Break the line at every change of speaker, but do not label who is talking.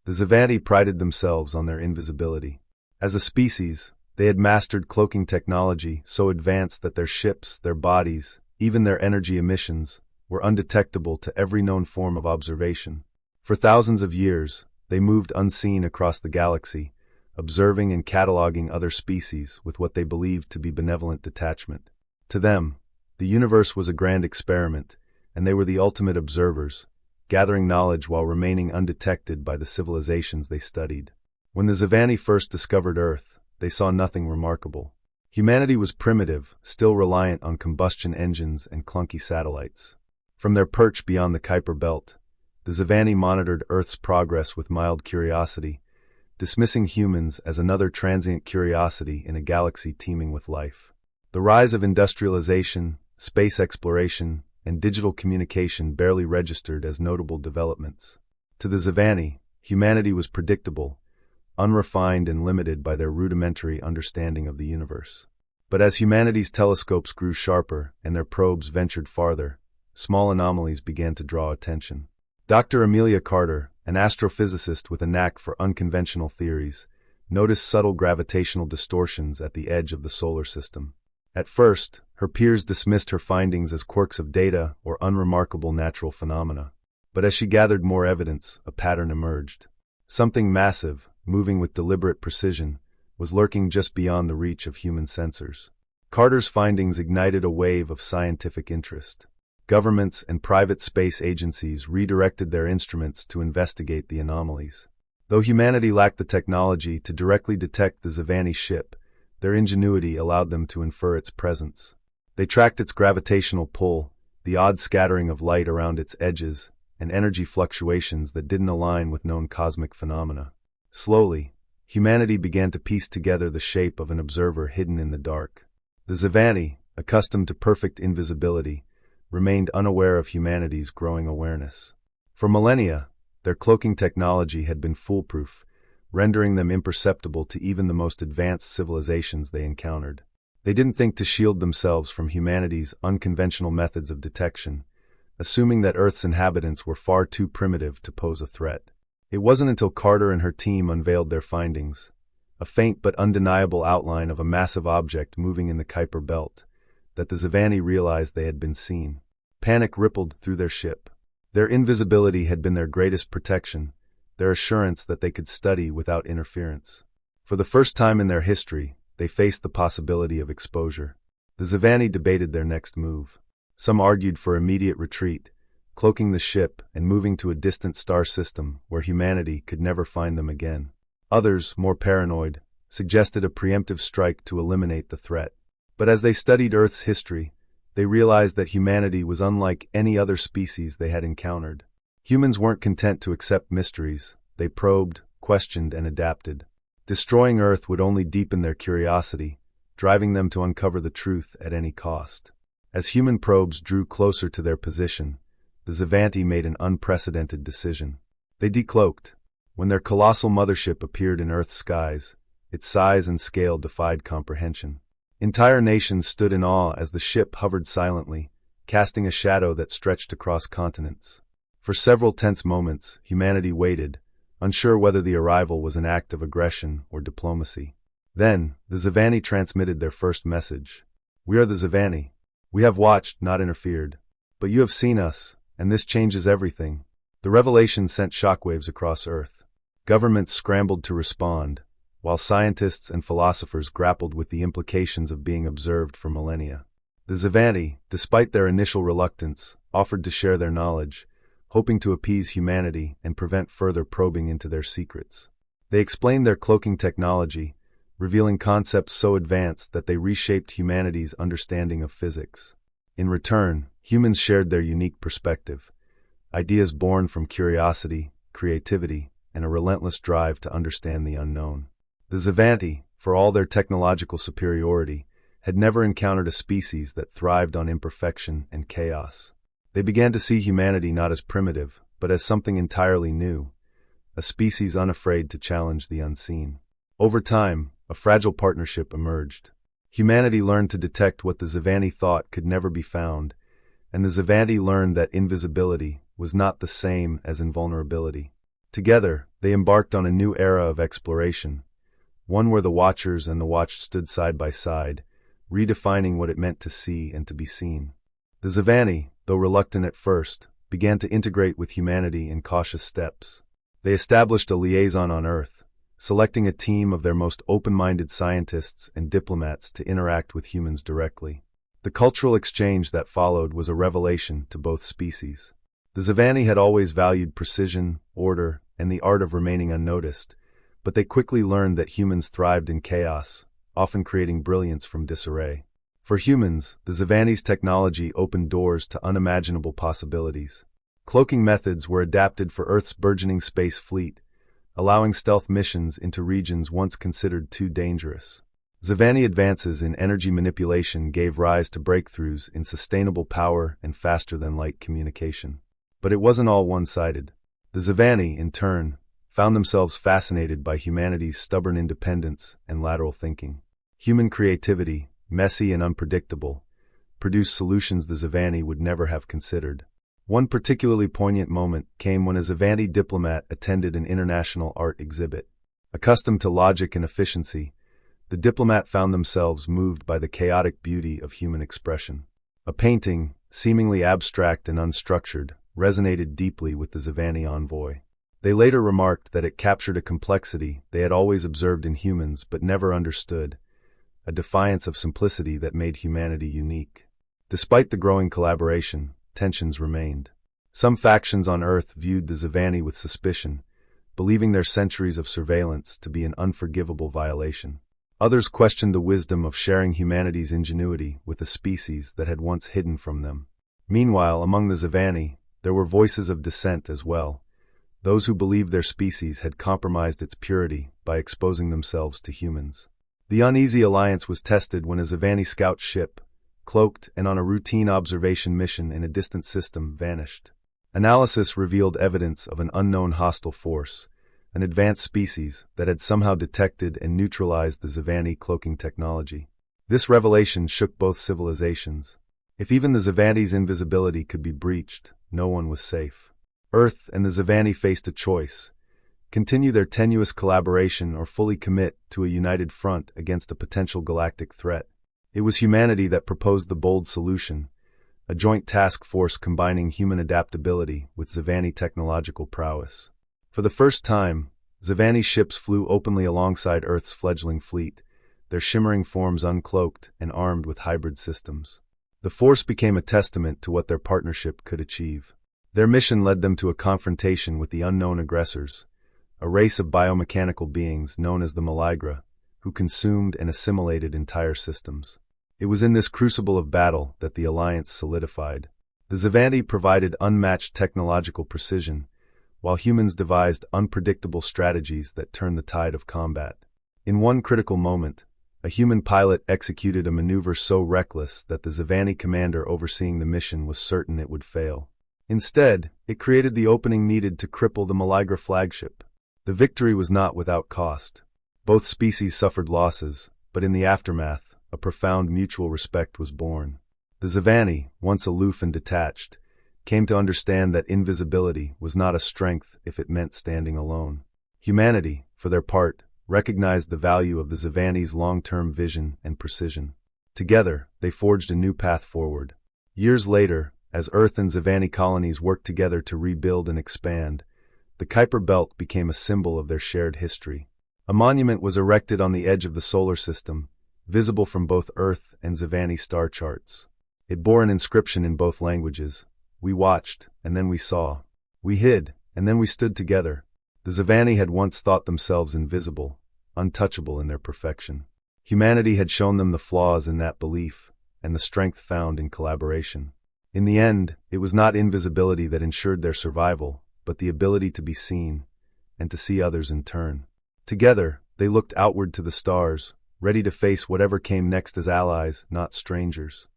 The Xavani prided themselves on their invisibility. As a species, they had mastered cloaking technology so advanced that their ships, their bodies, even their energy emissions, were undetectable to every known form of observation. For thousands of years, they moved unseen across the galaxy, observing and cataloging other species with what they believed to be benevolent detachment. To them, the universe was a grand experiment, and they were the ultimate observers, gathering knowledge while remaining undetected by the civilizations they studied. When the Xavani first discovered Earth, they saw nothing remarkable. Humanity was primitive, still reliant on combustion engines and clunky satellites. From their perch beyond the Kuiper Belt, the Xavani monitored Earth's progress with mild curiosity, dismissing humans as another transient curiosity in a galaxy teeming with life. The rise of industrialization, space exploration, and digital communication barely registered as notable developments. To the Xavani, humanity was predictable, unrefined and limited by their rudimentary understanding of the universe. But as humanity's telescopes grew sharper and their probes ventured farther, small anomalies began to draw attention. Dr. Amelia Carter, an astrophysicist with a knack for unconventional theories, noticed subtle gravitational distortions at the edge of the solar system. At first, her peers dismissed her findings as quirks of data or unremarkable natural phenomena. But as she gathered more evidence, a pattern emerged. Something massive, moving with deliberate precision, was lurking just beyond the reach of human sensors. Carter's findings ignited a wave of scientific interest. Governments and private space agencies redirected their instruments to investigate the anomalies. Though humanity lacked the technology to directly detect the Xavani ship, their ingenuity allowed them to infer its presence. They tracked its gravitational pull, the odd scattering of light around its edges, and energy fluctuations that didn't align with known cosmic phenomena. Slowly, humanity began to piece together the shape of an observer hidden in the dark. The Xavani, accustomed to perfect invisibility, remained unaware of humanity's growing awareness. For millennia, their cloaking technology had been foolproof, rendering them imperceptible to even the most advanced civilizations they encountered. They didn't think to shield themselves from humanity's unconventional methods of detection, assuming that Earth's inhabitants were far too primitive to pose a threat. It wasn't until Carter and her team unveiled their findings, a faint but undeniable outline of a massive object moving in the Kuiper Belt, that the Xavani realized they had been seen. Panic rippled through their ship. Their invisibility had been their greatest protection, their assurance that they could study without interference. For the first time in their history, they faced the possibility of exposure. The Xavani debated their next move. Some argued for immediate retreat, cloaking the ship and moving to a distant star system where humanity could never find them again. Others, more paranoid, suggested a preemptive strike to eliminate the threat. But as they studied Earth's history, they realized that humanity was unlike any other species they had encountered. Humans weren't content to accept mysteries. They probed, questioned, and adapted. Destroying Earth would only deepen their curiosity, driving them to uncover the truth at any cost. As human probes drew closer to their position, the Xavani made an unprecedented decision. They decloaked. When their colossal mothership appeared in Earth's skies, its size and scale defied comprehension. Entire nations stood in awe as the ship hovered silently, casting a shadow that stretched across continents. For several tense moments, humanity waited, unsure whether the arrival was an act of aggression or diplomacy. Then, the Xavani transmitted their first message. "We are the Xavani. We have watched, not interfered. But you have seen us, and this changes everything." The revelation sent shockwaves across Earth. Governments scrambled to respond, while scientists and philosophers grappled with the implications of being observed for millennia. The Xavani, despite their initial reluctance, offered to share their knowledge, hoping to appease humanity and prevent further probing into their secrets. They explained their cloaking technology, revealing concepts so advanced that they reshaped humanity's understanding of physics. In return, humans shared their unique perspective, ideas born from curiosity, creativity, and a relentless drive to understand the unknown. The Xavani, for all their technological superiority, had never encountered a species that thrived on imperfection and chaos. They began to see humanity not as primitive, but as something entirely new, a species unafraid to challenge the unseen. Over time, a fragile partnership emerged. Humanity learned to detect what the Xavani thought could never be found, and the Xavani learned that invisibility was not the same as invulnerability. Together, They embarked on a new era of exploration, one where the watchers and the watched stood side by side, redefining what it meant to see and to be seen. The Zivani, though reluctant at first, began to integrate with humanity in cautious steps. They established a liaison on Earth, selecting a team of their most open-minded scientists and diplomats to interact with humans directly. The cultural exchange that followed was a revelation to both species. The Zivani had always valued precision, order, and the art of remaining unnoticed, but they quickly learned that humans thrived in chaos, often creating brilliance from disarray. For humans, the Zivani's technology opened doors to unimaginable possibilities. Cloaking methods were adapted for Earth's burgeoning space fleet, allowing stealth missions into regions once considered too dangerous. Zivani advances in energy manipulation gave rise to breakthroughs in sustainable power and faster-than-light communication. But it wasn't all one-sided. The Zivani, in turn, found themselves fascinated by humanity's stubborn independence and lateral thinking. Human creativity, messy and unpredictable, produced solutions the Zivani would never have considered. One particularly poignant moment came when a Zivani diplomat attended an international art exhibit. Accustomed to logic and efficiency, the diplomat found themselves moved by the chaotic beauty of human expression. A painting, seemingly abstract and unstructured, resonated deeply with the Zivani envoy. They later remarked that it captured a complexity they had always observed in humans but never understood, a defiance of simplicity that made humanity unique. Despite the growing collaboration, tensions remained. Some factions on Earth viewed the Zivani with suspicion, believing their centuries of surveillance to be an unforgivable violation. Others questioned the wisdom of sharing humanity's ingenuity with a species that had once hidden from them. Meanwhile, among the Zivani, there were voices of dissent as well, those who believed their species had compromised its purity by exposing themselves to humans. The uneasy alliance was tested when a Zivani scout ship, cloaked and on a routine observation mission in a distant system, vanished. Analysis revealed evidence of an unknown hostile force, an advanced species that had somehow detected and neutralized the Zivani cloaking technology. This revelation shook both civilizations. If even the Zivani's invisibility could be breached, no one was safe. Earth and the Zivani faced a choice: continue their tenuous collaboration or fully commit to a united front against a potential galactic threat. It was humanity that proposed the bold solution, a joint task force combining human adaptability with Zivani technological prowess. For the first time, Zivani ships flew openly alongside Earth's fledgling fleet, their shimmering forms uncloaked and armed with hybrid systems. The force became a testament to what their partnership could achieve. Their mission led them to a confrontation with the unknown aggressors, a race of biomechanical beings known as the Malagra, who consumed and assimilated entire systems. It was in this crucible of battle that the alliance solidified. The Zivani provided unmatched technological precision, while humans devised unpredictable strategies that turned the tide of combat. In one critical moment, a human pilot executed a maneuver so reckless that the Zivani commander overseeing the mission was certain it would fail. Instead, it created the opening needed to cripple the Malagra flagship. The victory was not without cost. Both species suffered losses, but in the aftermath, a profound mutual respect was born. The Zivani, once aloof and detached, came to understand that invisibility was not a strength if it meant standing alone. Humanity, for their part, recognized the value of the Zivani's long-term vision and precision. Together, they forged a new path forward. Years later, as Earth and Zivani colonies worked together to rebuild and expand, the Kuiper Belt became a symbol of their shared history. A monument was erected on the edge of the solar system, visible from both Earth and Zivani star charts. It bore an inscription in both languages: "We watched, and then we saw. We hid, and then we stood together." The Zivani had once thought themselves invisible, untouchable in their perfection. Humanity had shown them the flaws in that belief, and the strength found in collaboration. In the end, it was not invisibility that ensured their survival, but the ability to be seen, and to see others in turn. Together, they looked outward to the stars, ready to face whatever came next as allies, not strangers.